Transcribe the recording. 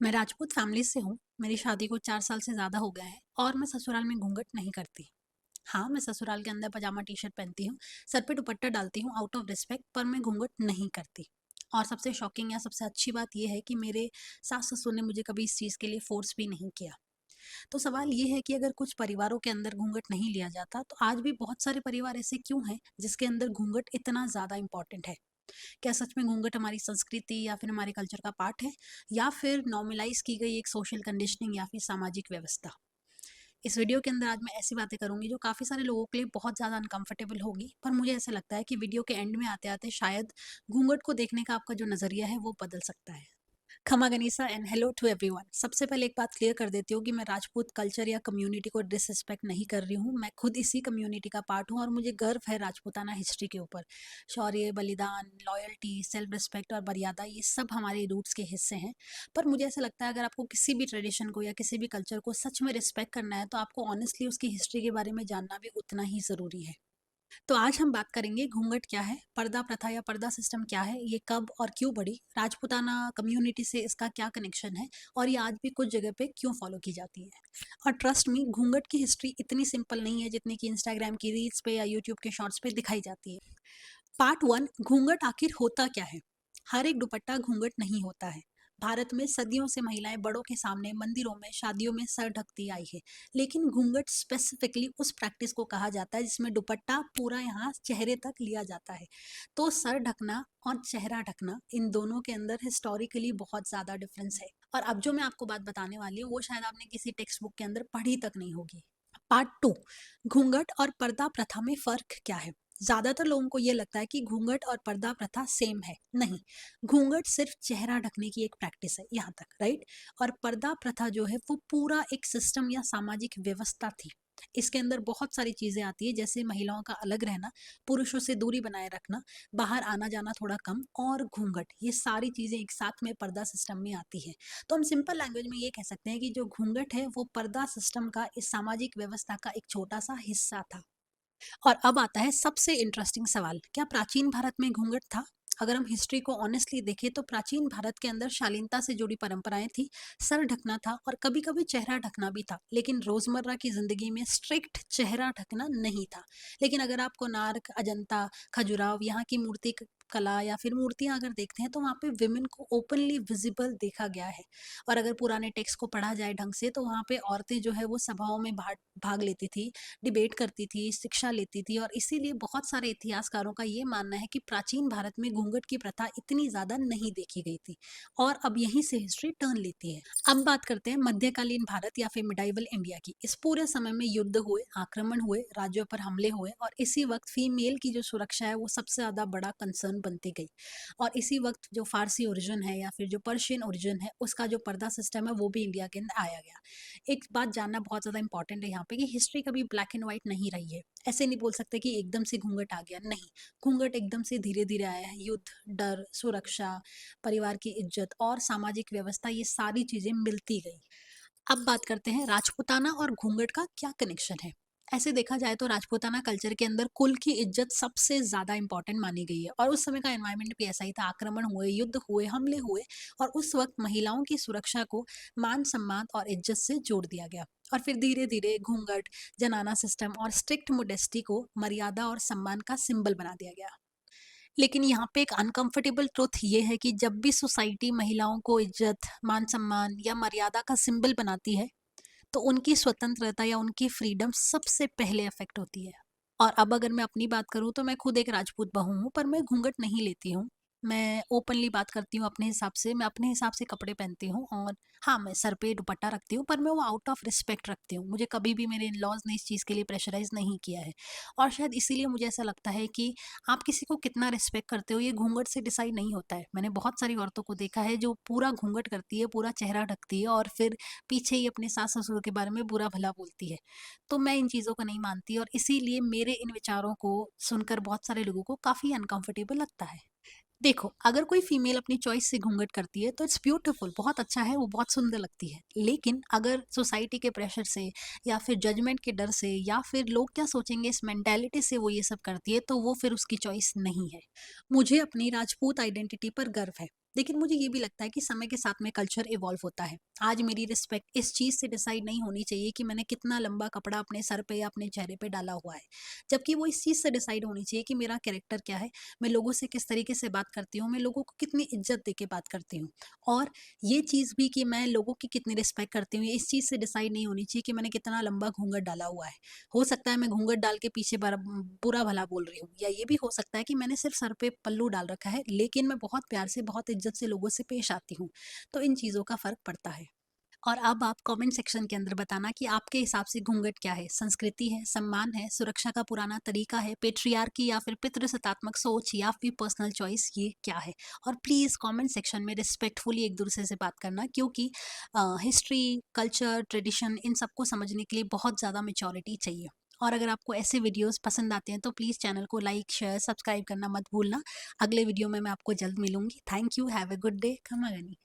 मैं राजपूत फैमिली से हूँ। मेरी शादी को 4 साल से ज़्यादा हो गए हैं और मैं ससुराल में घूंघट नहीं करती। हाँ, मैं ससुराल के अंदर पजामा टी-शर्ट पहनती हूँ, सर पे दुपट्टा डालती हूँ आउट ऑफ रिस्पेक्ट, पर मैं घूंघट नहीं करती। और सबसे शॉकिंग या सबसे अच्छी बात ये है कि मेरे सास-ससुर ने मुझे कभी इस चीज़ के लिए फ़ोर्स भी नहीं किया। तो सवाल ये है कि अगर कुछ परिवारों के अंदर घूंघट नहीं लिया जाता, तो आज भी बहुत सारे परिवार ऐसे क्यों हैं, जिसके अंदर घूंघट इतना ज़्यादा इम्पोर्टेंट है? क्या सच में घूंघट हमारी संस्कृति या फिर हमारे कल्चर का पार्ट है, या फिर नॉर्मलाइज की गई एक सोशल कंडीशनिंग या फिर सामाजिक व्यवस्था? इस वीडियो के अंदर आज मैं ऐसी बातें करूंगी जो काफ़ी सारे लोगों के लिए बहुत ज़्यादा अनकंफर्टेबल होगी, पर मुझे ऐसा लगता है कि वीडियो के एंड में आते आते शायद घूंघट को देखने का आपका जो नज़रिया है वो बदल सकता है। खमा गनीसा एंड हेलो टू एवरीवन। सबसे पहले एक बात क्लियर कर देती हूँ कि मैं राजपूत कल्चर या कम्युनिटी को डिसरिस्पेक्ट नहीं कर रही हूँ। मैं खुद इसी कम्युनिटी का पार्ट हूँ और मुझे गर्व है राजपूताना हिस्ट्री के ऊपर। शौर्य, बलिदान, लॉयल्टी, सेल्फ रिस्पेक्ट और मर्यादा, ये सब हमारे रूट्स के हिस्से हैं। पर मुझे ऐसा लगता है अगर आपको किसी भी ट्रेडिशन को या किसी भी कल्चर को सच में रिस्पेक्ट करना है, तो आपको ऑनेस्टली उसकी हिस्ट्री के बारे में जानना भी उतना ही ज़रूरी है। तो आज हम बात करेंगे घूंघट क्या है, पर्दा प्रथा या पर्दा सिस्टम क्या है, ये कब और क्यों बढ़ी, राजपूताना कम्युनिटी से इसका क्या कनेक्शन है, और ये आज भी कुछ जगह पे क्यों फॉलो की जाती है। और ट्रस्ट मी, घूंघट की हिस्ट्री इतनी सिंपल नहीं है जितनी कि इंस्टाग्राम की रील्स पे या यूट्यूब के शॉर्ट्स पे दिखाई जाती है। पार्ट वन, घूंघट आखिर होता क्या है। हर एक दुपट्टा घूंघट नहीं होता है। भारत में सदियों से महिलाएं बड़ों के सामने मंदिरों में, शादियों में सर ढकती आई है। लेकिन घूंघट स्पेसिफिकली उस प्रैक्टिस को कहा जाता है जिसमें दुपट्टा पूरा यहाँ चेहरे तक लिया जाता है। तो सर ढकना और चेहरा ढकना, इन दोनों के अंदर हिस्टोरिकली बहुत ज़्यादा डिफरेंस है। और अब जो मैं आपको बात बताने वाली हूँ वो शायद आपने किसी टेक्स्ट बुक के अंदर पढ़ी तक नहीं होगी। पार्ट टू, घूंघट और पर्दा प्रथा में फ़र्क क्या है। ज़्यादातर लोगों को ये लगता है कि घूंघट और पर्दा प्रथा सेम है। नहीं, घूंघट सिर्फ चेहरा ढकने की एक प्रैक्टिस है यहाँ तक, राइट। और पर्दा प्रथा जो है वो पूरा एक सिस्टम या सामाजिक व्यवस्था थी। इसके अंदर बहुत सारी चीज़ें आती है, जैसे महिलाओं का अलग रहना, पुरुषों से दूरी बनाए रखना, बाहर आना जाना थोड़ा कम, और घूंघट, ये सारी चीज़ें एक साथ में पर्दा सिस्टम में आती है। तो हम सिंपल लैंग्वेज में ये कह सकते हैं कि जो घूंघट है वो पर्दा सिस्टम का, इस सामाजिक व्यवस्था का एक छोटा सा हिस्सा था। और अब आता है सबसे इंटरेस्टिंग सवाल, क्या प्राचीन भारत में घूंघट था? अगर हम हिस्ट्री को ऑनेस्टली देखें तो प्राचीन भारत के अंदर शालीनता से जुड़ी परंपराएं थी। सर ढकना था और कभी कभी चेहरा ढकना भी था, लेकिन रोजमर्रा की जिंदगी में स्ट्रिक्ट चेहरा ढकना नहीं था। लेकिन अगर आप कोणार्क, अजंता, खजुराव, यहाँ की मूर्ति कला या फिर मूर्तियां अगर देखते हैं, तो वहाँ पे विमेन को ओपनली विजिबल देखा गया है। और अगर पुराने टेक्स्ट को पढ़ा जाए ढंग से, तो वहाँ पे औरतें जो है वो सभाओं में भाग भाग लेती थी, डिबेट करती थी, शिक्षा लेती थी। और इसीलिए बहुत सारे इतिहासकारों का ये मानना है कि प्राचीन भारत में घूंघट की प्रथा इतनी ज़्यादा नहीं देखी गई थी। और अब यहीं से हिस्ट्री टर्न लेती है। अब बात करते हैं मध्यकालीन भारत या फिर मिडाइवल इंडिया की। इस पूरे समय में युद्ध हुए, आक्रमण हुए, राज्यों पर हमले हुए, और इसी वक्त फीमेल की जो सुरक्षा है वो सबसे ज़्यादा बड़ा कंसर्न बनती गई। और इसी वक्त जो फारसी ओरिजिन है या फिर जो पर्शियन ओरिजिन है, उसका जो पर्दा सिस्टम है वो भी इंडिया के अंदर आया गया। एक बात जानना बहुत ज़्यादा इंपॉर्टेंट है यहाँ पे, कि हिस्ट्री कभी ब्लैक एंड व्हाइट नहीं रही है। ऐसे नहीं बोल सकते कि एकदम से घूंघट आ गया, नहीं। घूंघट एकदम से धीरे धीरे आया है। युद्ध, डर, सुरक्षा, परिवार की इज्जत और सामाजिक व्यवस्था, ये सारी चीज़ें मिलती गई। अब बात करते हैं राजपूताना और घूंघट का क्या कनेक्शन है। ऐसे देखा जाए तो राजपूताना कल्चर के अंदर कुल की इज्जत सबसे ज़्यादा इंपॉर्टेंट मानी गई है, और उस समय का एनवायरनमेंट भी ऐसा ही था। आक्रमण हुए, युद्ध हुए, हमले हुए, और उस वक्त महिलाओं की सुरक्षा को मान सम्मान और इज्जत से जोड़ दिया गया। और फिर धीरे धीरे घूंघट, जनाना सिस्टम और स्ट्रिक्ट मोडेस्टी को मर्यादा और सम्मान का सिंबल बना दिया गया। लेकिन यहाँ पे एक अनकंफर्टेबल ट्रुथ ये है कि जब भी सोसाइटी महिलाओं को इज्जत, मान सम्मान या मर्यादा का सिंबल बनाती है, तो उनकी स्वतंत्रता या उनकी फ्रीडम सबसे पहले अफेक्ट होती है। और अब अगर मैं अपनी बात करूँ, तो मैं खुद एक राजपूत बहू हूँ, पर मैं घूंघट नहीं लेती हूँ। मैं ओपनली बात करती हूँ अपने हिसाब से, मैं अपने हिसाब से कपड़े पहनती हूँ। और हाँ, मैं सर पे दुपट्टा रखती हूँ, पर मैं वो आउट ऑफ रिस्पेक्ट रखती हूँ। मुझे कभी भी मेरे इन लॉज ने इस चीज़ के लिए प्रेशराइज नहीं किया है। और शायद इसीलिए मुझे ऐसा लगता है कि आप किसी को कितना रिस्पेक्ट करते हो, ये घूंघट से डिसाइड नहीं होता है। मैंने बहुत सारी औरतों को देखा है जो पूरा घूंघट करती है, पूरा चेहरा ढकती है, और फिर पीछे ही अपने सास ससुर के बारे में बुरा भला बोलती है। तो मैं इन चीज़ों को नहीं मानती, और इसीलिए मेरे इन विचारों को सुनकर बहुत सारे लोगों को काफ़ी अनकंफर्टेबल लगता है। देखो, अगर कोई फीमेल अपनी चॉइस से घूंघट करती है तो इट्स ब्यूटीफुल, बहुत अच्छा है, वो बहुत सुंदर लगती है। लेकिन अगर सोसाइटी के प्रेशर से, या फिर जजमेंट के डर से, या फिर लोग क्या सोचेंगे इस मेंटालिटी से वो ये सब करती है, तो वो फिर उसकी चॉइस नहीं है। मुझे अपनी राजपूत आइडेंटिटी पर गर्व है। लेकिन मुझे ये भी लगता है कि समय के साथ में कल्चर इवॉल्व होता है। आज मेरी रिस्पेक्ट इस चीज़ से डिसाइड नहीं होनी चाहिए कि मैंने कितना लंबा कपड़ा अपने सर पे या अपने चेहरे पे डाला हुआ है। जबकि वो इस चीज़ से डिसाइड होनी चाहिए कि मेरा कैरेक्टर क्या है, मैं लोगों से किस तरीके से बात करती हूँ, मैं लोगों को कितनी इज़्ज़त दे के बात करती हूँ। और ये चीज़ भी कि मैं लोगों की कितनी रिस्पेक्ट करती हूँ, ये इस चीज़ से डिसाइड नहीं होनी चाहिए कि मैंने कितना लंबा घूंघट डाला हुआ है। हो सकता है मैं घूंघट डाल के पीछे बुरा-भला बोल रही हूँ, या ये भी हो सकता है कि मैंने सिर्फ़ सर पे पल्लू डाल रखा है, लेकिन मैं बहुत प्यार से, बहुत इज़्ज़त से लोगों से पेश आती हूँ। तो इन चीज़ों का फ़र्क पड़ता है। और अब आप कमेंट सेक्शन के अंदर बताना कि आपके हिसाब से घूंघट क्या है? संस्कृति है, सम्मान है, सुरक्षा का पुराना तरीका है, पेट्रियार्की या फिर पितृसत्तात्मक सोच या फिर पर्सनल चॉइस, ये क्या है? और प्लीज़ कमेंट सेक्शन में रिस्पेक्टफुली एक-दूसरे से बात करना, क्योंकि हिस्ट्री, कल्चर, ट्रेडिशन इन सबको समझने के लिए बहुत ज़्यादा मैच्योरिटी चाहिए। और अगर आपको ऐसे वीडियोज़ पसंद आते हैं तो प्लीज़ चैनल को लाइक, शेयर, सब्सक्राइब करना मत भूलना। अगले वीडियो में मैं आपको जल्द मिलूँगी। Thank you, have a good day, खमा गनी।